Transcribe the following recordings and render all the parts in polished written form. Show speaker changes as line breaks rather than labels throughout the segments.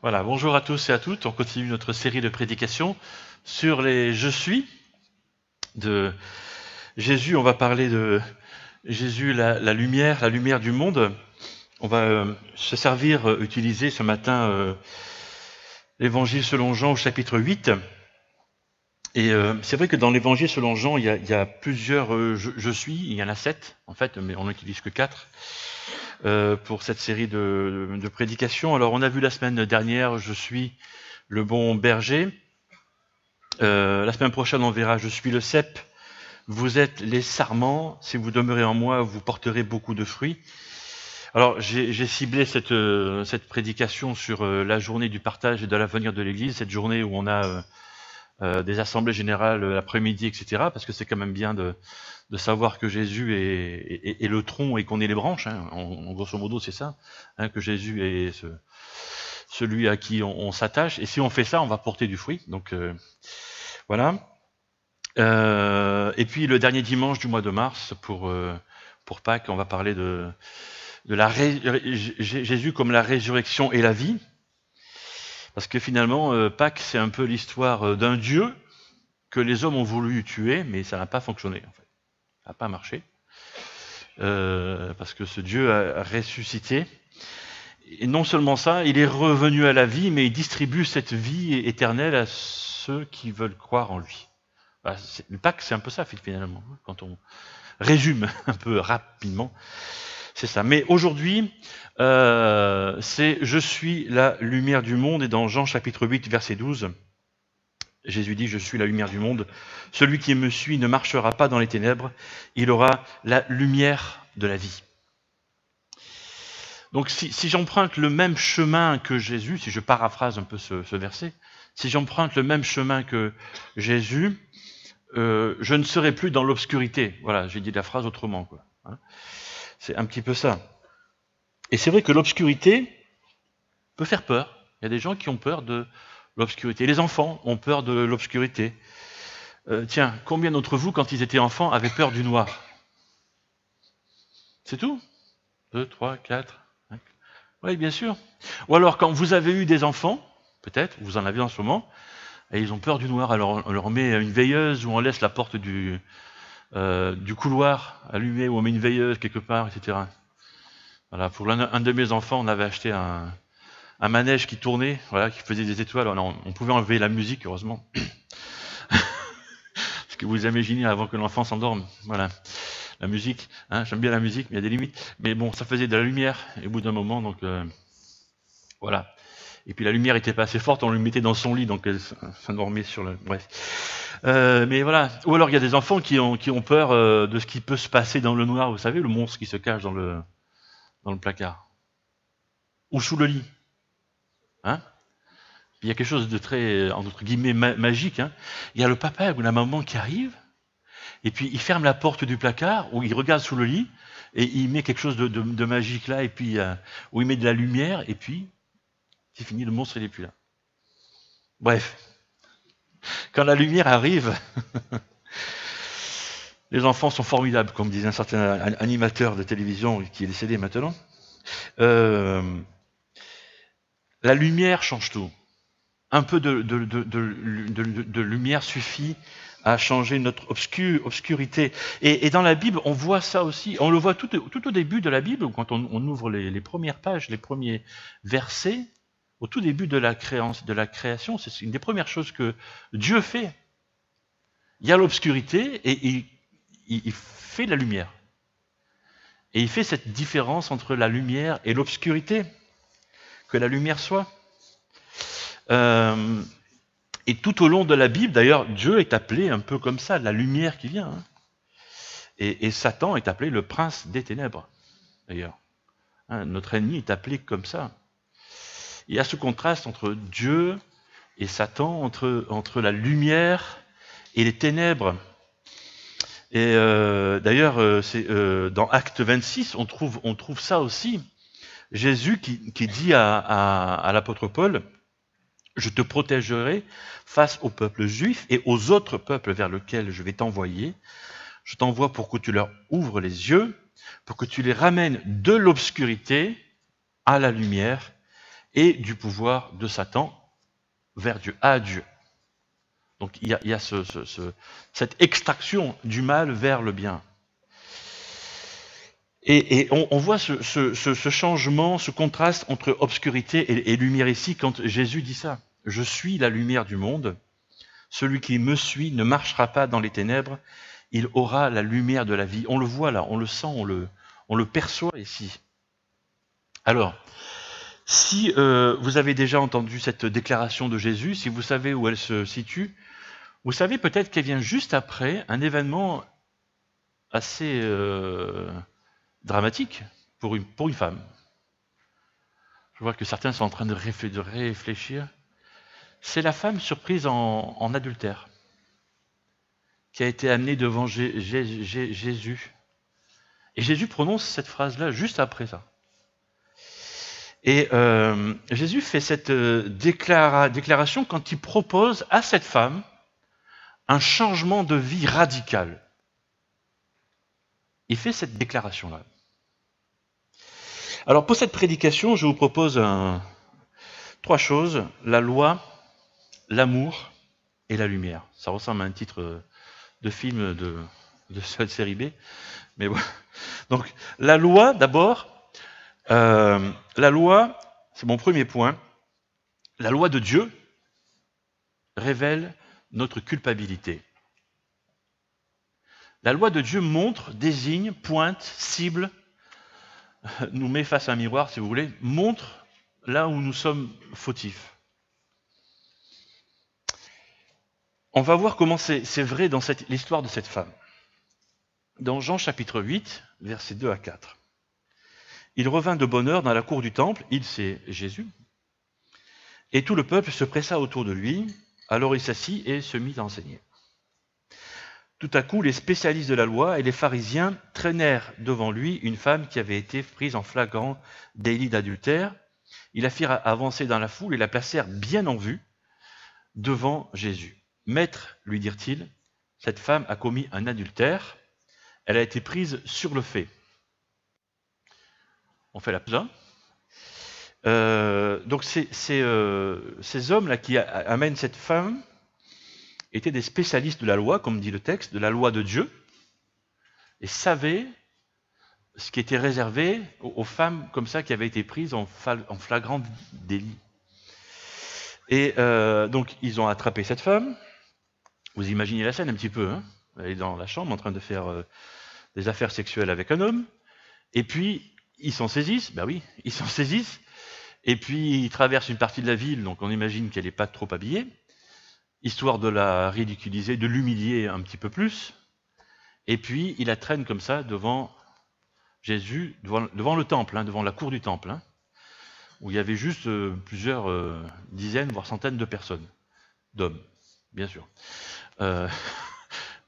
Voilà, bonjour à tous et à toutes. On continue notre série de prédications sur les Je suis de Jésus. On va parler de Jésus, la lumière du monde. On va se servir, utiliser ce matin l'évangile selon Jean au chapitre 8. Et c'est vrai que dans l'évangile selon Jean, il y a plusieurs je suis, il y en a 7 en fait, mais on n'utilise que 4. Pour cette série de prédications. Alors on a vu la semaine dernière, je suis le bon berger. La semaine prochaine, on verra, je suis le cep. Vous êtes les sarments. Si vous demeurez en moi, vous porterez beaucoup de fruits. Alors j'ai ciblé cette prédication sur la journée du partage et de l'avenir de l'Église, cette journée où on a des assemblées générales l'après-midi, etc. Parce que c'est quand même bien de savoir que Jésus est le tronc et qu'on est les branches. Hein. En grosso modo, c'est ça, hein, que Jésus est celui à qui on s'attache. Et si on fait ça, on va porter du fruit. Donc voilà. Et puis le dernier dimanche du mois de mars, pour Pâques, on va parler de Jésus comme la résurrection et la vie. Parce que finalement, Pâques, c'est un peu l'histoire d'un Dieu que les hommes ont voulu tuer, mais ça n'a pas fonctionné, en fait. Ça n'a pas marché. Parce que ce Dieu a ressuscité. Et non seulement ça, il est revenu à la vie, mais il distribue cette vie éternelle à ceux qui veulent croire en lui. Voilà, le Pâques, c'est un peu ça, finalement, quand on résume un peu rapidement. C'est ça. Mais aujourd'hui, c'est « Je suis la lumière du monde » et dans Jean chapitre 8, verset 12, Jésus dit « Je suis la lumière du monde. Celui qui me suit ne marchera pas dans les ténèbres, il aura la lumière de la vie. » Donc si j'emprunte le même chemin que Jésus, si je paraphrase un peu ce verset, si j'emprunte le même chemin que Jésus, je ne serai plus dans l'obscurité. Voilà, j'ai dit la phrase autrement, quoi. Hein, c'est un petit peu ça. Et c'est vrai que l'obscurité peut faire peur. Il y a des gens qui ont peur de l'obscurité. Les enfants ont peur de l'obscurité. Tiens, combien d'entre vous, quand ils étaient enfants, avaient peur du noir? C'est tout? 2, 3, 4, 5. Oui, bien sûr. Ou alors, quand vous avez eu des enfants, peut-être, vous en avez en ce moment, et ils ont peur du noir, alors on leur met une veilleuse ou on laisse la porte du couloir allumée ou on met une veilleuse quelque part, etc. Voilà, pour un de mes enfants, on avait acheté un manège qui tournait, voilà, qui faisait des étoiles. Alors, on pouvait enlever la musique, heureusement. Parce que vous imaginez avant que l'enfant s'endorme, voilà. La musique, hein, j'aime bien la musique, mais il y a des limites. Mais bon, ça faisait de la lumière, et au bout d'un moment, donc voilà. Et puis la lumière était pas assez forte, on lui mettait dans son lit, donc elle s'endormait sur le... Bref. Mais voilà. Ou alors il y a des enfants qui ont peur de ce qui peut se passer dans le noir, vous savez, le monstre qui se cache dans le placard. Ou sous le lit. Hein? Il y a quelque chose de très, entre guillemets, magique. Hein? Il y a le papa ou la maman qui arrive, et puis il ferme la porte du placard, ou il regarde sous le lit, et il met quelque chose de magique là, et puis où il met de la lumière, et puis c'est fini, le monstre il n'est plus là. Bref, quand la lumière arrive, les enfants sont formidables, comme disait un certain animateur de télévision qui est décédé maintenant. La lumière change tout. Un peu de lumière suffit à changer notre obscurité. Et dans la Bible, on voit ça aussi. On le voit tout au début de la Bible, quand on ouvre les premières pages, les premiers versets. Au tout début de la création, c'est une des premières choses que Dieu fait. Il y a l'obscurité et il fait la lumière. Et il fait cette différence entre la lumière et l'obscurité. Que la lumière soit. Et tout au long de la Bible, d'ailleurs, Dieu est appelé un peu comme ça, la lumière qui vient. Hein. Et Satan est appelé le prince des ténèbres, d'ailleurs. Hein, notre ennemi est appelé comme ça. Il y a ce contraste entre Dieu et Satan, entre la lumière et les ténèbres. Et d'ailleurs, dans Acte 26, on trouve ça aussi. Jésus qui dit à l'apôtre Paul, « Je te protégerai face au peuple juif et aux autres peuples vers lesquels je vais t'envoyer. Je t'envoie pour que tu leur ouvres les yeux, pour que tu les ramènes de l'obscurité à la lumière et du pouvoir de Satan vers Dieu, à Dieu. Donc il y a cette extraction du mal vers le bien. Et on voit ce changement, ce contraste entre obscurité et lumière ici quand Jésus dit ça. Je suis la lumière du monde. Celui qui me suit ne marchera pas dans les ténèbres. Il aura la lumière de la vie. On le voit là, on le sent, on le perçoit ici. Alors, si vous avez déjà entendu cette déclaration de Jésus, si vous savez où elle se situe, vous savez peut-être qu'elle vient juste après un événement assez dramatique pour une femme. Je vois que certains sont en train de réfléchir. C'est la femme surprise en adultère qui a été amenée devant Jésus. Et Jésus prononce cette phrase-là juste après ça. Et Jésus fait cette déclaration quand il propose à cette femme un changement de vie radical. Il fait cette déclaration-là. Alors pour cette prédication, je vous propose trois choses, la loi, l'amour et la lumière. Ça ressemble à un titre de film de cette série B. Mais bon. Donc la loi d'abord, la loi, c'est mon premier point, la loi de Dieu révèle notre culpabilité. La loi de Dieu montre, désigne, pointe, cible, nous met face à un miroir, si vous voulez, montre là où nous sommes fautifs. On va voir comment c'est vrai dans l'histoire de cette femme. Dans Jean chapitre 8, versets 2 à 4. Il revint de bonne heure dans la cour du temple, il c'est Jésus, et tout le peuple se pressa autour de lui, alors il s'assit et se mit à enseigner. Tout à coup, les spécialistes de la loi et les pharisiens traînèrent devant lui une femme qui avait été prise en flagrant délit d'adultère. Ils la firent avancer dans la foule et la placèrent bien en vue devant Jésus. « Maître, lui dirent-ils, cette femme a commis un adultère, elle a été prise sur le fait. » On fait la pause. Donc ces hommes-là qui amènent cette femme étaient des spécialistes de la loi, comme dit le texte, de la loi de Dieu, et savaient ce qui était réservé aux femmes comme ça qui avaient été prises en flagrant délit. Et donc ils ont attrapé cette femme. Vous imaginez la scène un petit peu, hein? Elle est dans la chambre en train de faire des affaires sexuelles avec un homme, et puis ils s'en saisissent, ben oui, ils s'en saisissent, et puis ils traversent une partie de la ville, donc on imagine qu'elle n'est pas trop habillée, histoire de la ridiculiser, de l'humilier un petit peu plus, et puis il la traîne comme ça devant Jésus, devant le temple, hein, devant la cour du temple, hein, où il y avait juste plusieurs dizaines, voire centaines de personnes, d'hommes, bien sûr.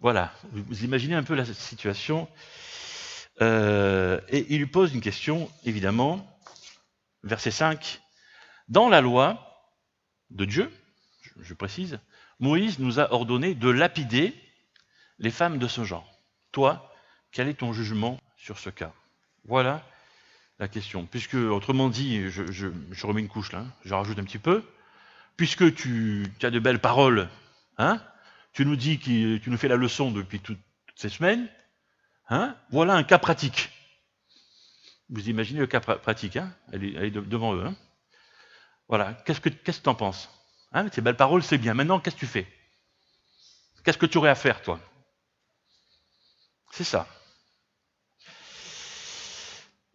Voilà, vous imaginez un peu la situation. Et il lui pose une question, évidemment, verset 5. Dans la loi de Dieu, je précise, Moïse nous a ordonné de lapider les femmes de ce genre. Toi, quel est ton jugement sur ce cas? Voilà la question. Puisque, autrement dit, je remets une couche là, je rajoute un petit peu. Puisque tu as de belles paroles, hein, tu nous dis que tu nous fais la leçon depuis toutes ces semaines, hein, voilà un cas pratique. Vous imaginez le cas pratique, hein, elle est devant eux. Hein. Voilà, qu'est-ce que tu en penses? Hein, ces belles paroles, c'est bien. Maintenant, qu'est-ce que tu fais? Qu'est-ce que tu aurais à faire, toi? C'est ça.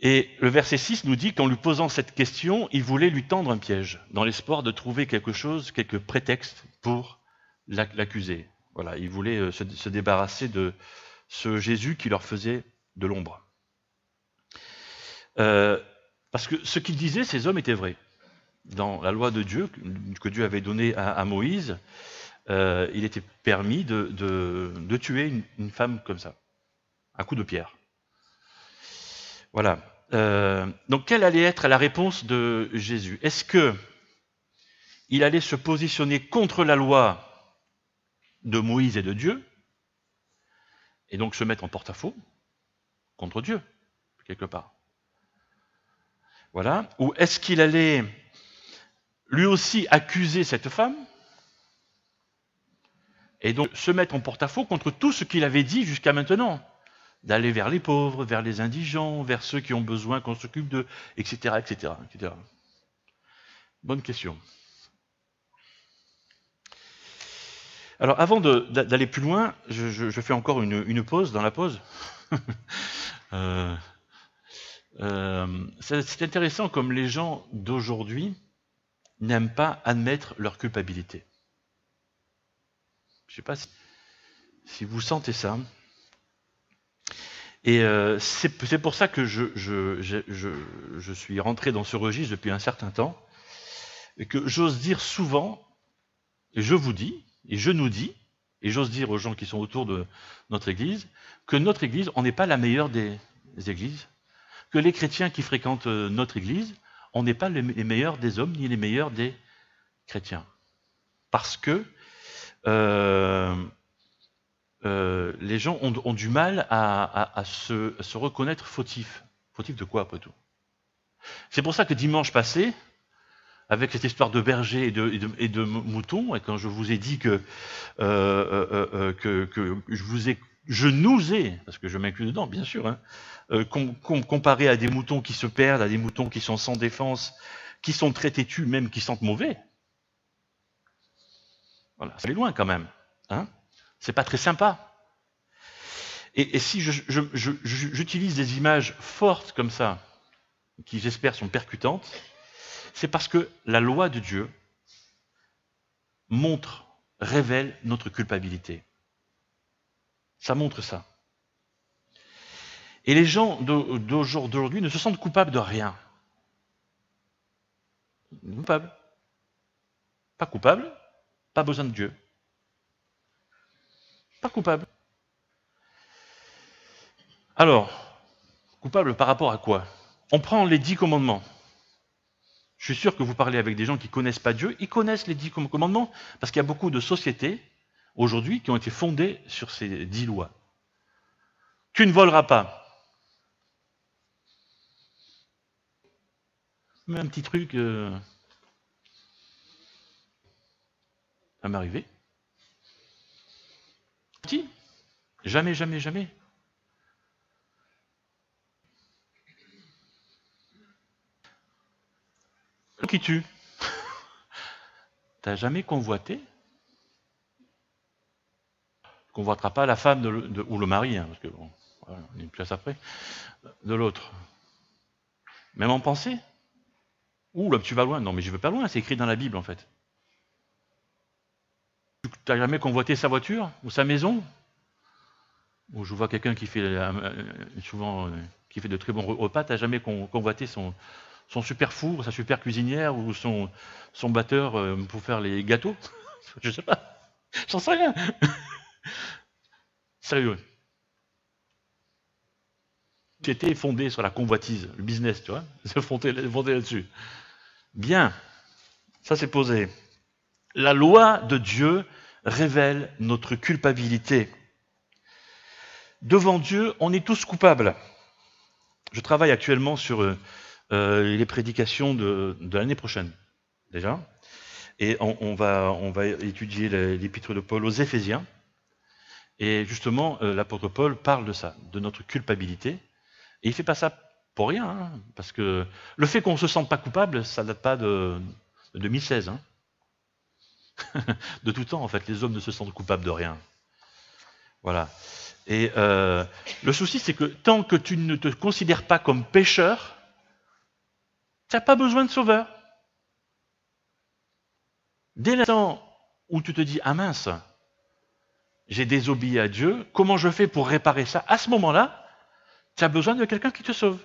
Et le verset 6 nous dit qu'en lui posant cette question, il voulait lui tendre un piège, dans l'espoir de trouver quelque chose, quelques prétextes pour l'accuser. Voilà, il voulait se débarrasser de ce Jésus qui leur faisait de l'ombre. Parce que ce qu'ils disaient, ces hommes étaient vrais. Dans la loi de Dieu, que Dieu avait donnée à Moïse, il était permis de tuer une femme comme ça, à coup de pierre. Voilà. Donc, quelle allait être la réponse de Jésus? Est-ce que il allait se positionner contre la loi de Moïse et de Dieu, et donc se mettre en porte-à-faux contre Dieu, quelque part? Voilà. Ou est-ce qu'il allait lui aussi accuser cette femme, et donc se mettre en porte-à-faux contre tout ce qu'il avait dit jusqu'à maintenant, d'aller vers les pauvres, vers les indigents, vers ceux qui ont besoin qu'on s'occupe d'eux, etc., etc., etc. Bonne question. Alors, avant d'aller plus loin, je fais encore une pause dans la pause. C'est intéressant comme les gens d'aujourd'hui n'aiment pas admettre leur culpabilité. Je ne sais pas si vous sentez ça. Et c'est pour ça que je suis rentré dans ce registre depuis un certain temps, et que j'ose dire souvent, et je vous dis, et je nous dis, et j'ose dire aux gens qui sont autour de notre Église, que notre Église, on n'est pas la meilleure des églises, que les chrétiens qui fréquentent notre Église, on n'est pas les meilleurs des hommes, ni les meilleurs des chrétiens. Parce que les gens ont du mal à se reconnaître fautifs. Fautifs de quoi, après tout? C'est pour ça que dimanche passé, avec cette histoire de berger et de moutons, et quand je vous ai dit que je nous ai, parce que je m'inclus dedans, bien sûr, hein, comparé à des moutons qui se perdent, à des moutons qui sont sans défense, qui sont très têtus, même qui sentent mauvais. Voilà, ça va loin quand même. Hein, c'est pas très sympa. Et si j'utilise des images fortes comme ça, qui j'espère sont percutantes, c'est parce que la loi de Dieu révèle notre culpabilité. Ça montre ça. Et les gens d'aujourd'hui ne se sentent coupables de rien. Coupables. Pas coupables, pas besoin de Dieu. Pas coupable. Alors, coupable par rapport à quoi? On prend les 10 commandements. Je suis sûr que vous parlez avec des gens qui ne connaissent pas Dieu, ils connaissent les 10 commandements, parce qu'il y a beaucoup de sociétés, aujourd'hui, qui ont été fondées sur ces 10 lois. Tu ne voleras pas. Mais un petit truc, ça m'est arrivé. Jamais, jamais, jamais. Qui tue? T'as jamais convoité? Tu convoiteras pas la femme ou le mari, hein, parce que bon, voilà, on est une place après, de l'autre. Même en pensée? Ouh, là tu vas loin. Non, mais je vais pas loin, c'est écrit dans la Bible en fait. T'as jamais convoité sa voiture ou sa maison? Ou je vois quelqu'un qui fait souvent qui fait de très bons repas, t'as jamais convoité son super four, sa super cuisinière ou son batteur pour faire les gâteaux? Je sais pas. J'en sais rien. Sérieux. C'était fondé sur la convoitise, le business, tu vois. C'est fondé là-dessus. Bien. Ça c'est posé. La loi de Dieu révèle notre culpabilité. Devant Dieu, on est tous coupables. Je travaille actuellement sur les prédications de l'année prochaine, déjà. Et on va étudier l'épître de Paul aux Éphésiens. Et justement, l'apôtre Paul parle de ça, de notre culpabilité. Et il ne fait pas ça pour rien, hein, parce que le fait qu'on ne se sente pas coupable, ça ne date pas de 2016. Hein. De tout temps, en fait, les hommes ne se sentent coupables de rien. Voilà. Et le souci, c'est que tant que tu ne te considères pas comme pécheur, tu n'as pas besoin de sauveur. Dès l'instant où tu te dis « Ah mince, j'ai désobéi à Dieu, comment je fais pour réparer ça ?» À ce moment-là, tu as besoin de quelqu'un qui te sauve.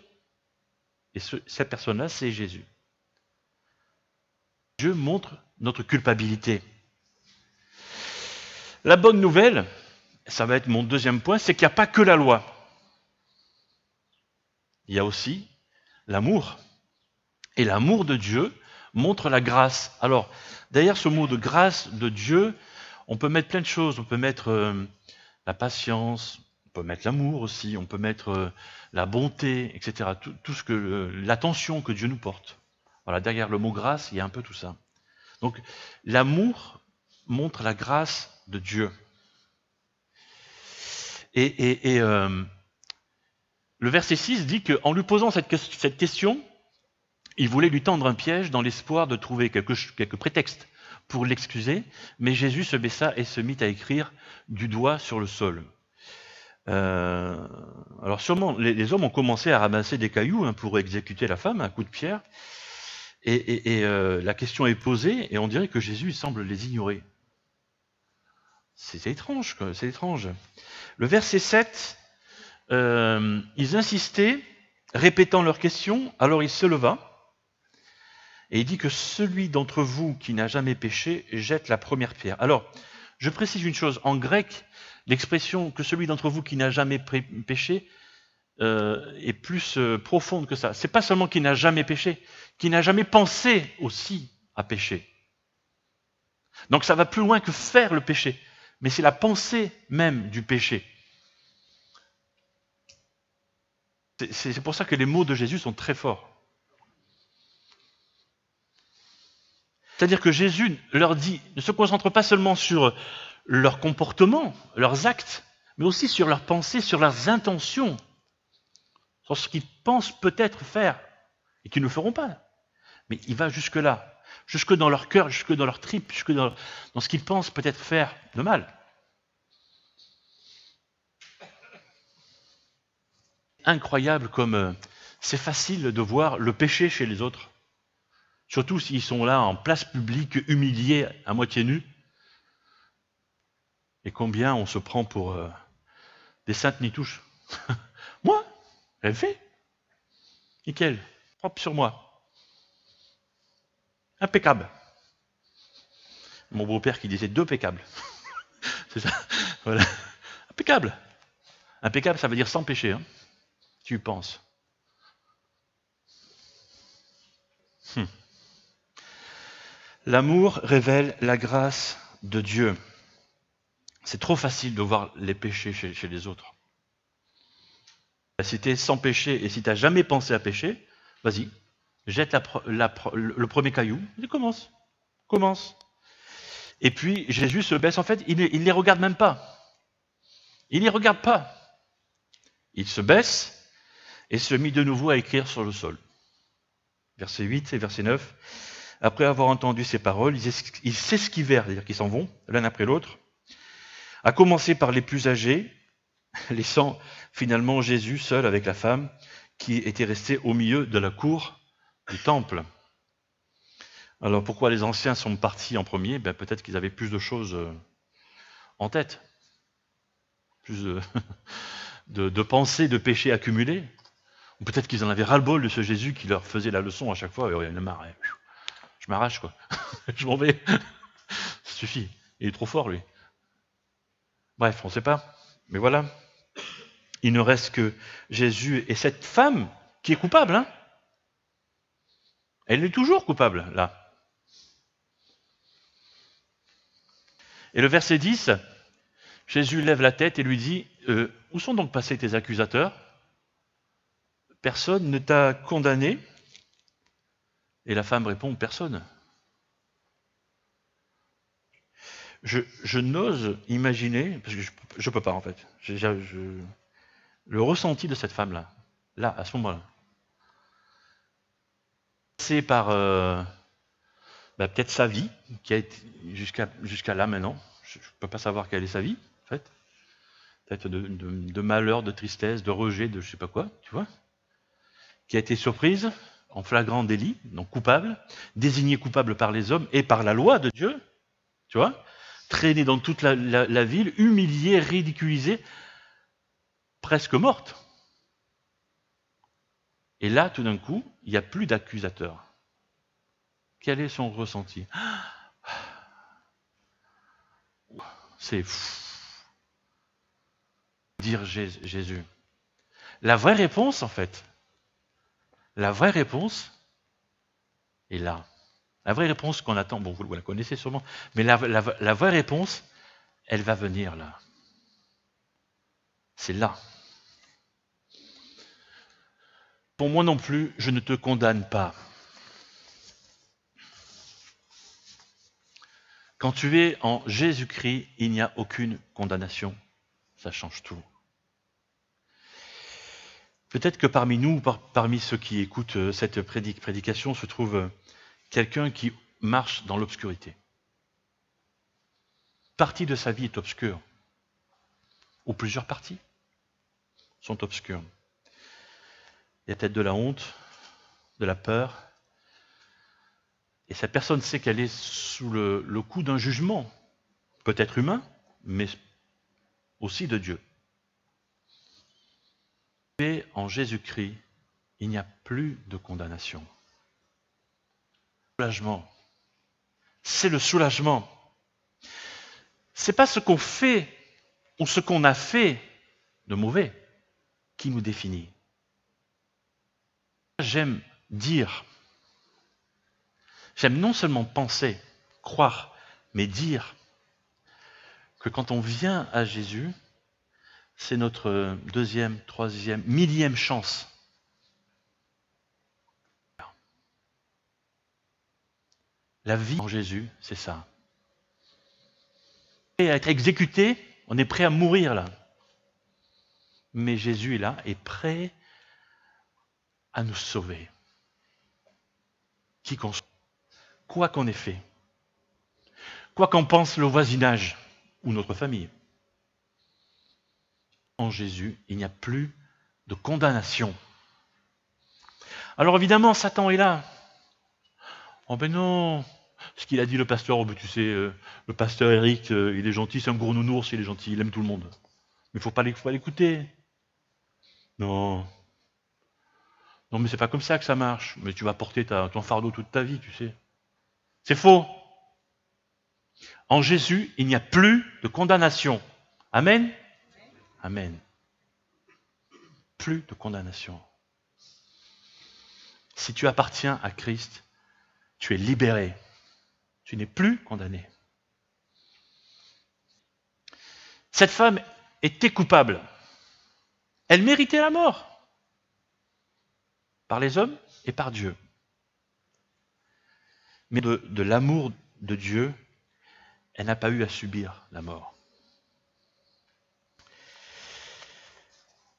Et cette personne-là, c'est Jésus. Dieu montre notre culpabilité. La bonne nouvelle, ça va être mon deuxième point, c'est qu'il n'y a pas que la loi. Il y a aussi l'amour. Et l'amour de Dieu montre la grâce. Alors, derrière ce mot de grâce de Dieu, on peut mettre plein de choses. On peut mettre la patience, on peut mettre l'amour aussi, on peut mettre la bonté, etc. Tout ce que l'attention que Dieu nous porte. Voilà, derrière le mot grâce, il y a un peu tout ça. Donc l'amour montre la grâce de Dieu. Et le verset 6 dit qu'en lui posant cette question, il voulait lui tendre un piège dans l'espoir de trouver quelques prétextes pour l'excuser, mais Jésus se baissa et se mit à écrire du doigt sur le sol. Alors sûrement, les hommes ont commencé à ramasser des cailloux pour exécuter la femme, un coup de pierre, et la question est posée, et on dirait que Jésus semble les ignorer. C'est étrange, quoi, c'est étrange. Le verset 7, ils insistaient, répétant leurs questions, alors il se leva, et il dit que celui d'entre vous qui n'a jamais péché jette la première pierre. Alors, je précise une chose, en grec, l'expression que celui d'entre vous qui n'a jamais péché est plus profonde que ça. C'est pas seulement qui n'a jamais péché, qui n'a jamais pensé aussi à pécher. Donc ça va plus loin que faire le péché, mais c'est la pensée même du péché. C'est pour ça que les mots de Jésus sont très forts. C'est-à-dire que Jésus leur dit, ne se concentre pas seulement sur leur comportement, leurs actes, mais aussi sur leurs pensées, sur leurs intentions, sur ce qu'ils pensent peut-être faire et qu'ils ne feront pas. Mais il va jusque-là, jusque dans leur cœur, jusque dans leur tripes, jusque dans ce qu'ils pensent peut-être faire de mal. Incroyable comme c'est facile de voir le péché chez les autres. Surtout s'ils sont là en place publique, humiliés, à moitié nus. Et combien on se prend pour des saintes nitouches. Moi, elle fait. Nickel, propre sur moi. Impeccable. Mon beau-père qui disait deux pécables. C'est ça. Voilà. Impeccable. Impeccable, ça veut dire sans péché, hein. Tu y penses. L'amour révèle la grâce de Dieu. C'est trop facile de voir les péchés chez les autres. Si tu es sans péché et si tu n'as jamais pensé à pécher, vas-y, jette le premier caillou et commence. Commence. Et puis Jésus se baisse, en fait, il ne les regarde même pas. Il ne les regarde pas. Il se baisse et se mit de nouveau à écrire sur le sol. Verset 8 et verset 9. Après avoir entendu ces paroles, ils s'esquivèrent, c'est-à-dire qu'ils s'en vont l'un après l'autre, à commencer par les plus âgés, laissant finalement Jésus seul avec la femme qui était restée au milieu de la cour du temple. Alors pourquoi les anciens sont partis en premier? Peut-être qu'ils avaient plus de choses en tête, plus de pensées, de péchés accumulés, ou peut-être qu'ils en avaient ras-le-bol de ce Jésus qui leur faisait la leçon à chaque fois. Il y en a marre, je m'arrache, quoi. Je m'en vais. Ça suffit. Il est trop fort, lui. Bref, on ne sait pas. Mais voilà. Il ne reste que Jésus et cette femme qui est coupable. Hein. Elle est toujours coupable, là. Et le verset 10, Jésus lève la tête et lui dit « Où sont donc passés tes accusateurs? Personne ne t'a condamné ?» Et la femme répond « Personne. » Je n'ose imaginer, parce que je ne peux pas en fait, le ressenti de cette femme-là, là, à ce moment-là. C'est par peut-être sa vie, qui a été jusqu'à là maintenant. Je ne peux pas savoir quelle est sa vie, en fait. Peut-être de malheur, de tristesse, de rejet, de je ne sais pas quoi, tu vois. Qui a été surprise en flagrant délit, donc coupable, désigné coupable par les hommes et par la loi de Dieu, tu vois, traînée dans toute la ville, humiliée, ridiculisée, presque morte. Et là, tout d'un coup, il n'y a plus d'accusateur. Quel est son ressenti? C'est fou. Dire Jésus. La vraie réponse, en fait, la vraie réponse est là. La vraie réponse qu'on attend, bon, vous la connaissez sûrement, mais la vraie réponse, elle va venir là. C'est là. Pour moi non plus, je ne te condamne pas. Quand tu es en Jésus-Christ, il n'y a aucune condamnation. Ça change tout. Peut-être que parmi nous, parmi ceux qui écoutent cette prédication, se trouve quelqu'un qui marche dans l'obscurité. Partie de sa vie est obscure, ou plusieurs parties sont obscures. Il y a peut-être de la honte, de la peur, et cette personne sait qu'elle est sous le coup d'un jugement, peut-être humain, mais aussi de Dieu. Et en Jésus-Christ, il n'y a plus de condamnation. Soulagement. C'est le soulagement. C'est pas ce qu'on fait ou ce qu'on a fait de mauvais qui nous définit. J'aime dire, j'aime non seulement penser, croire, mais dire que quand on vient à Jésus, c'est notre deuxième, troisième, millième chance. La vie en Jésus, c'est ça. Et à être exécuté, on est prêt à mourir là. Mais Jésus est là, est prêt à nous sauver. Qui qu'on soit, quoi qu'on ait fait, quoi qu'en pense le voisinage ou notre famille. En Jésus, il n'y a plus de condamnation. Alors évidemment, Satan est là. Oh ben non, ce qu'il a dit le pasteur, oh ben tu sais, le pasteur Eric, il est gentil, c'est un gros nounours, il est gentil, il aime tout le monde. Mais il faut pas l'écouter. Non. Non mais c'est pas comme ça que ça marche. Mais tu vas porter ton fardeau toute ta vie, tu sais. C'est faux. En Jésus, il n'y a plus de condamnation. Amen. Amen. Plus de condamnation. Si tu appartiens à Christ, tu es libéré. Tu n'es plus condamné. Cette femme était coupable. Elle méritait la mort. Par les hommes et par Dieu. Mais de l'amour de Dieu, elle n'a pas eu à subir la mort.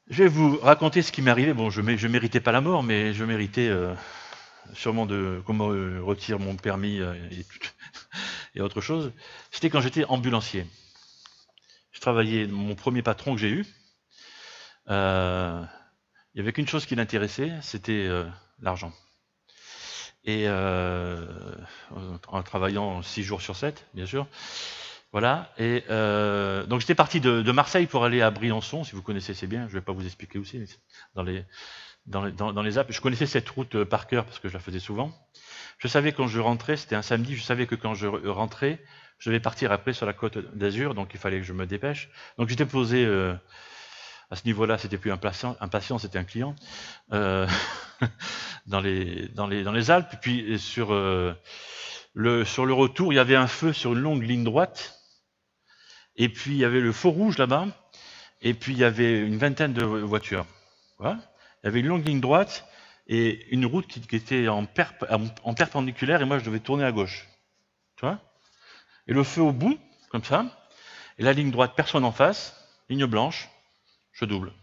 Je vais vous raconter ce qui m'est arrivé. Bon, je ne méritais pas la mort, mais je méritais sûrement de comment retire mon permis et autre chose. C'était quand j'étais ambulancier. Je travaillais, mon premier patron que j'ai eu, il n'y avait qu'une chose qui l'intéressait, c'était l'argent. Et en travaillant 6 jours sur 7, bien sûr. Voilà. Et donc j'étais parti de Marseille pour aller à Briançon, si vous connaissez, c'est bien. Je ne vais pas vous expliquer aussi, mais dans les Alpes. Je connaissais cette route par cœur parce que je la faisais souvent. Je savais quand je rentrais, c'était un samedi, je savais que quand je rentrais, je devais partir après sur la côte d'Azur, donc il fallait que je me dépêche. Donc j'étais posé à ce niveau-là, c'était plus un patient, c'était un client dans les Alpes. Et puis sur le retour, il y avait un feu sur une longue ligne droite. Et puis il y avait le feu rouge là-bas. Et puis il y avait une vingtaine de voitures. Voilà. Il y avait une longue ligne droite et une route qui était en perpendiculaire. Et moi, je devais tourner à gauche. Tu vois ? Et le feu au bout, comme ça. Et la ligne droite, personne en face. Ligne blanche. Je double.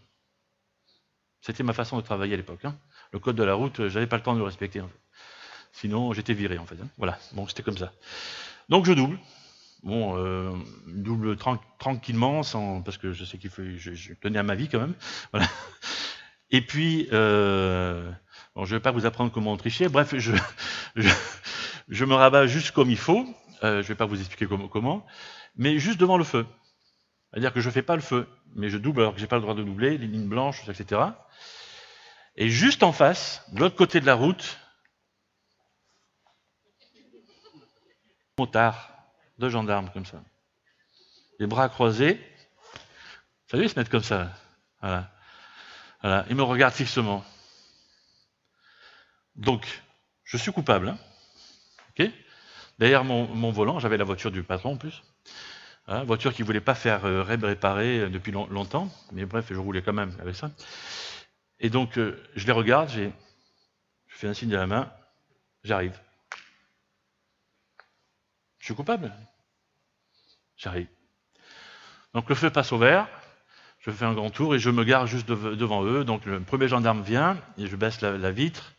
C'était ma façon de travailler à l'époque. Hein. Le code de la route, j'avais pas le temps de le respecter. En fait. Sinon, j'étais viré en fait. Hein. Voilà, bon, c'était comme ça. Donc je double. Bon, double tranquillement, parce que je sais qu'il faut, je tenais à ma vie quand même. Voilà. Et puis, bon, je vais pas vous apprendre comment tricher. Bref, je me rabats juste comme il faut. Je vais pas vous expliquer comment, mais juste devant le feu. C'est-à-dire que je fais pas le feu, mais je double alors que j'ai pas le droit de doubler, les lignes blanches, etc. Et juste en face, de l'autre côté de la route, motards, 2 gendarmes comme ça, les bras croisés. Vous savez, ils se mettent comme ça. Voilà. Voilà. Ils me regardent fixement. Donc, je suis coupable. Hein. Okay. Derrière mon volant, j'avais la voiture du patron en plus. Hein, voiture qui ne voulait pas faire réparer depuis longtemps, mais bref, je roulais quand même avec ça. Et donc, je les regarde, je fais un signe de la main, j'arrive. Je suis coupable. J'arrive. Donc le feu passe au vert, je fais un grand tour et je me gare juste devant eux. Donc le premier gendarme vient et je baisse la vitre,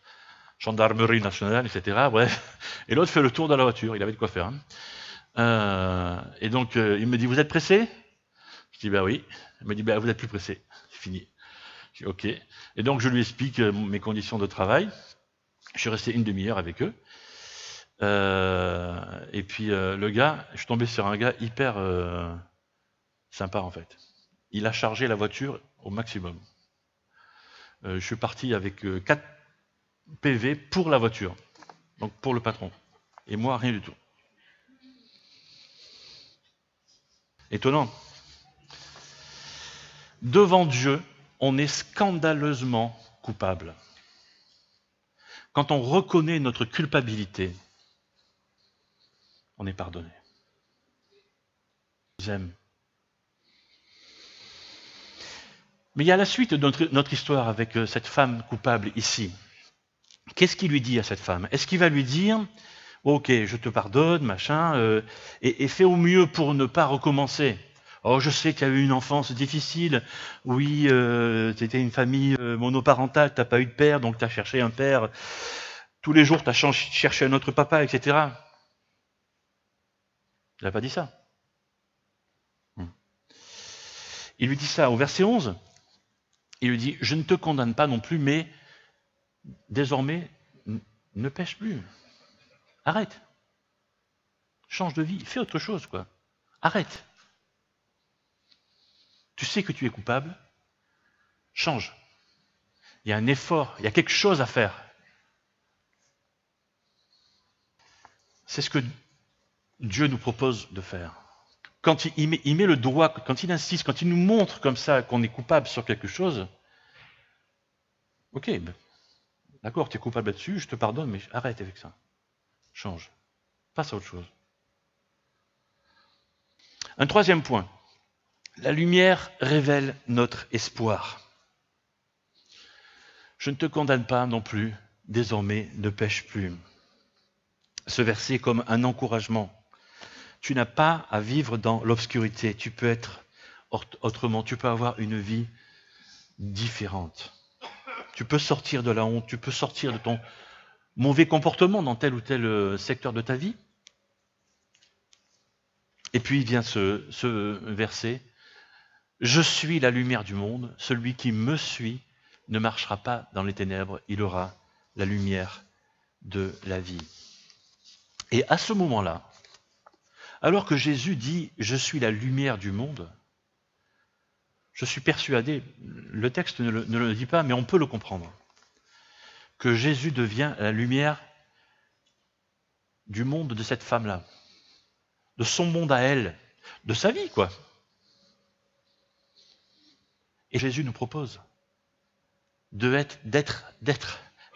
gendarmerie nationale, etc. Bref. Et l'autre fait le tour de la voiture, il avait de quoi faire. Et donc il me dit, vous êtes pressé? Je dis, bah oui. Il me dit, bah vous n'êtes plus pressé, c'est fini. Je dis, ok. Et donc je lui explique mes conditions de travail. Je suis resté une demi-heure avec eux. Et puis le gars, je suis tombé sur un gars hyper sympa en fait. Il a chargé la voiture au maximum. Je suis parti avec 4 PV pour la voiture, donc pour le patron. Et moi, rien du tout. Étonnant. Devant Dieu, on est scandaleusement coupable. Quand on reconnaît notre culpabilité, on est pardonné. J'aime. Mais il y a la suite de notre histoire avec cette femme coupable ici. Qu'est-ce qu'il lui dit à cette femme? Est-ce qu'il va lui dire, ok, je te pardonne, machin, et fais au mieux pour ne pas recommencer? Oh, je sais qu'il y a eu une enfance difficile. Oui, c'était une famille monoparentale, t'as pas eu de père, donc t'as cherché un père. Tous les jours, t'as cherché un autre papa, etc. Il n'a pas dit ça. Il lui dit ça au verset 11. Il lui dit, je ne te condamne pas non plus, mais désormais, ne pêche plus. Arrête. Change de vie. Fais autre chose, quoi. Arrête. Tu sais que tu es coupable. Change. Il y a un effort, il y a quelque chose à faire. C'est ce que Dieu nous propose de faire. Quand il met le doigt, quand il insiste, quand il nous montre comme ça qu'on est coupable sur quelque chose, ok, d'accord, tu es coupable là-dessus, je te pardonne, mais arrête avec ça. Change. Passe à autre chose. Un troisième point. La lumière révèle notre espoir. Je ne te condamne pas non plus, désormais ne pêche plus. Ce verset est comme un encouragement. Tu n'as pas à vivre dans l'obscurité, tu peux être autrement, tu peux avoir une vie différente. Tu peux sortir de la honte, tu peux sortir de ton mauvais comportement dans tel ou tel secteur de ta vie. Et puis vient ce verset, je suis la lumière du monde, celui qui me suit ne marchera pas dans les ténèbres, il aura la lumière de la vie. Et à ce moment-là, alors que Jésus dit « Je suis la lumière du monde », je suis persuadé, le texte ne le dit pas, mais on peut le comprendre, que Jésus devient la lumière du monde de cette femme-là, de son monde à elle, de sa vie, quoi. Et Jésus nous propose d'être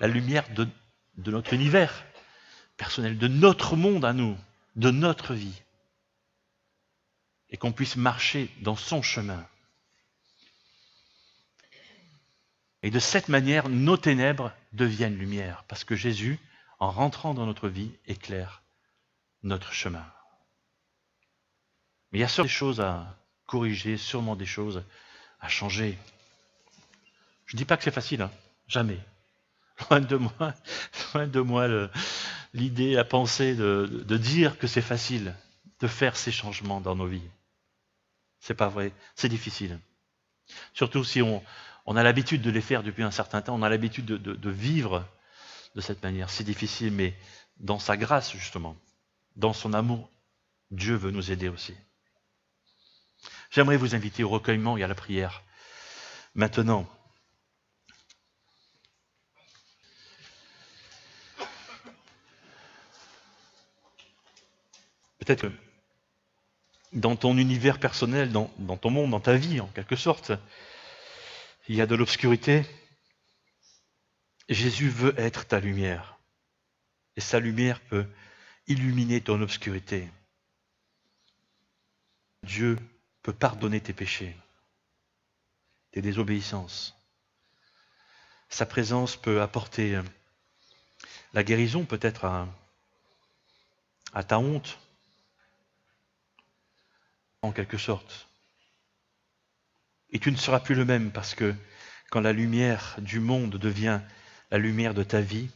la lumière de notre univers personnel, de notre monde à nous, de notre vie. Et qu'on puisse marcher dans son chemin. Et de cette manière, nos ténèbres deviennent lumière, parce que Jésus, en rentrant dans notre vie, éclaire notre chemin. Mais il y a sûrement des choses à corriger, sûrement des choses à changer. Je ne dis pas que c'est facile, hein, jamais. Loin de moi l'idée, la pensée de dire que c'est facile de faire ces changements dans nos vies. C'est pas vrai, c'est difficile. Surtout si on a l'habitude de les faire depuis un certain temps, on a l'habitude de vivre de cette manière. C'est difficile, mais dans sa grâce, justement, dans son amour, Dieu veut nous aider aussi. J'aimerais vous inviter au recueillement et à la prière. Maintenant, peut-être que dans ton univers personnel, dans ton monde, dans ta vie, en quelque sorte, il y a de l'obscurité. Jésus veut être ta lumière. Et sa lumière peut illuminer ton obscurité. Dieu peut pardonner tes péchés, tes désobéissances. Sa présence peut apporter la guérison peut-être à ta honte, en quelque sorte. Et tu ne seras plus le même parce que quand la lumière du monde devient la lumière de ta vie,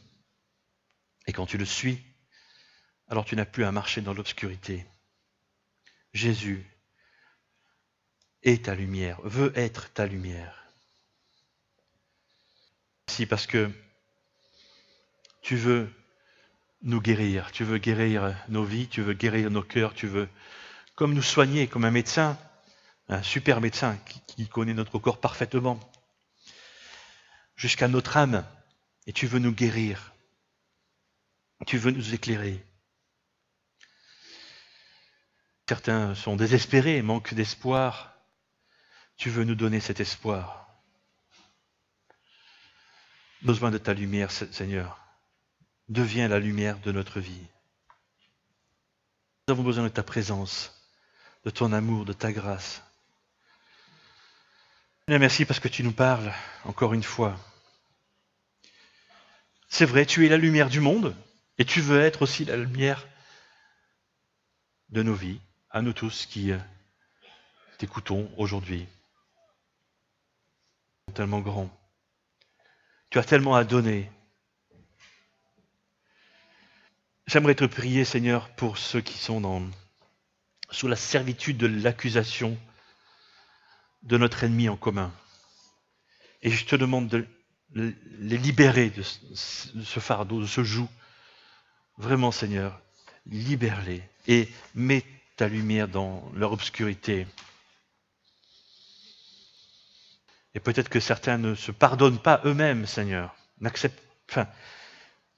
et quand tu le suis, alors tu n'as plus à marcher dans l'obscurité. Jésus est ta lumière, veut être ta lumière. Si parce que tu veux nous guérir, tu veux guérir nos vies, tu veux guérir nos cœurs, tu veux comme nous soigner, comme un médecin, un super médecin qui connaît notre corps parfaitement, jusqu'à notre âme, et tu veux nous guérir, tu veux nous éclairer. Certains sont désespérés, manquent d'espoir. Tu veux nous donner cet espoir. Besoin de ta lumière, Seigneur. Deviens la lumière de notre vie. Nous avons besoin de ta présence, de ton amour, de ta grâce. Merci parce que tu nous parles, encore une fois. C'est vrai, tu es la lumière du monde, et tu veux être aussi la lumière de nos vies, à nous tous qui t'écoutons aujourd'hui. Tellement grand. Tu as tellement à donner. J'aimerais te prier, Seigneur, pour ceux qui sont sous la servitude de l'accusation de notre ennemi en commun. Et je te demande de les libérer de ce fardeau, de ce joug. Vraiment, Seigneur, libère-les et mets ta lumière dans leur obscurité. Et peut-être que certains ne se pardonnent pas eux-mêmes, Seigneur.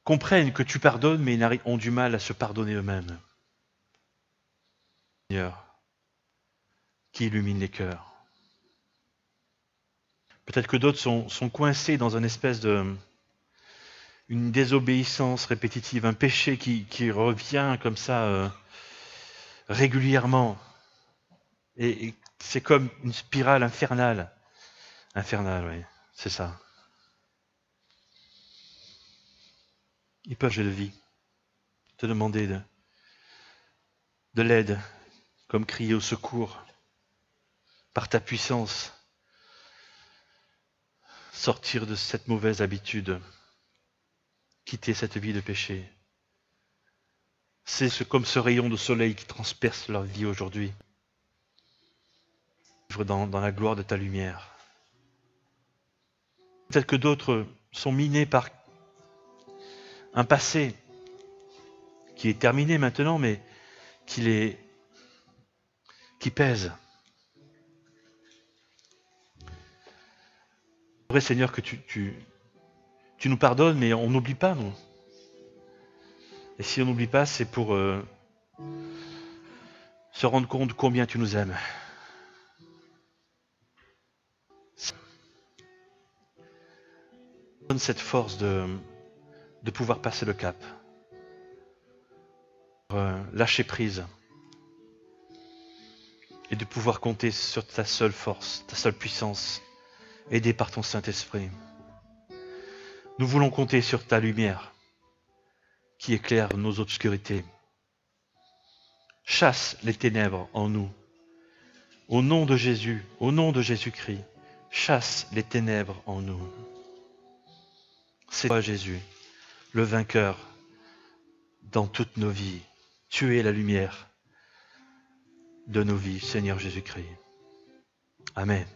Comprennent que tu pardonnes, mais ils ont du mal à se pardonner eux-mêmes. Seigneur, qui illumine les cœurs. Peut-être que d'autres sont coincés dans une espèce une désobéissance répétitive, un péché qui revient comme ça régulièrement. Et c'est comme une spirale infernale. Infernale, oui, c'est ça. Ils peuvent, de vie, te demander de l'aide, comme crier au secours, par ta puissance, sortir de cette mauvaise habitude, quitter cette vie de péché. C'est comme ce rayon de soleil qui transperce leur vie aujourd'hui. Vivre dans la gloire de ta lumière. Peut-être que d'autres sont minés par un passé qui est terminé maintenant, mais qui pèse. C'est vrai, Seigneur, que tu nous pardonnes, mais on n'oublie pas, non. Et si on n'oublie pas, c'est pour se rendre compte combien tu nous aimes. Donne cette force de pouvoir passer le cap. Lâcher prise. Et de pouvoir compter sur ta seule force, ta seule puissance, aidée par ton Saint-Esprit. Nous voulons compter sur ta lumière qui éclaire nos obscurités. Chasse les ténèbres en nous. Au nom de Jésus, au nom de Jésus-Christ, chasse les ténèbres en nous. C'est toi, Jésus, le vainqueur dans toutes nos vies. Tu es la lumière de nos vies, Seigneur Jésus-Christ. Amen.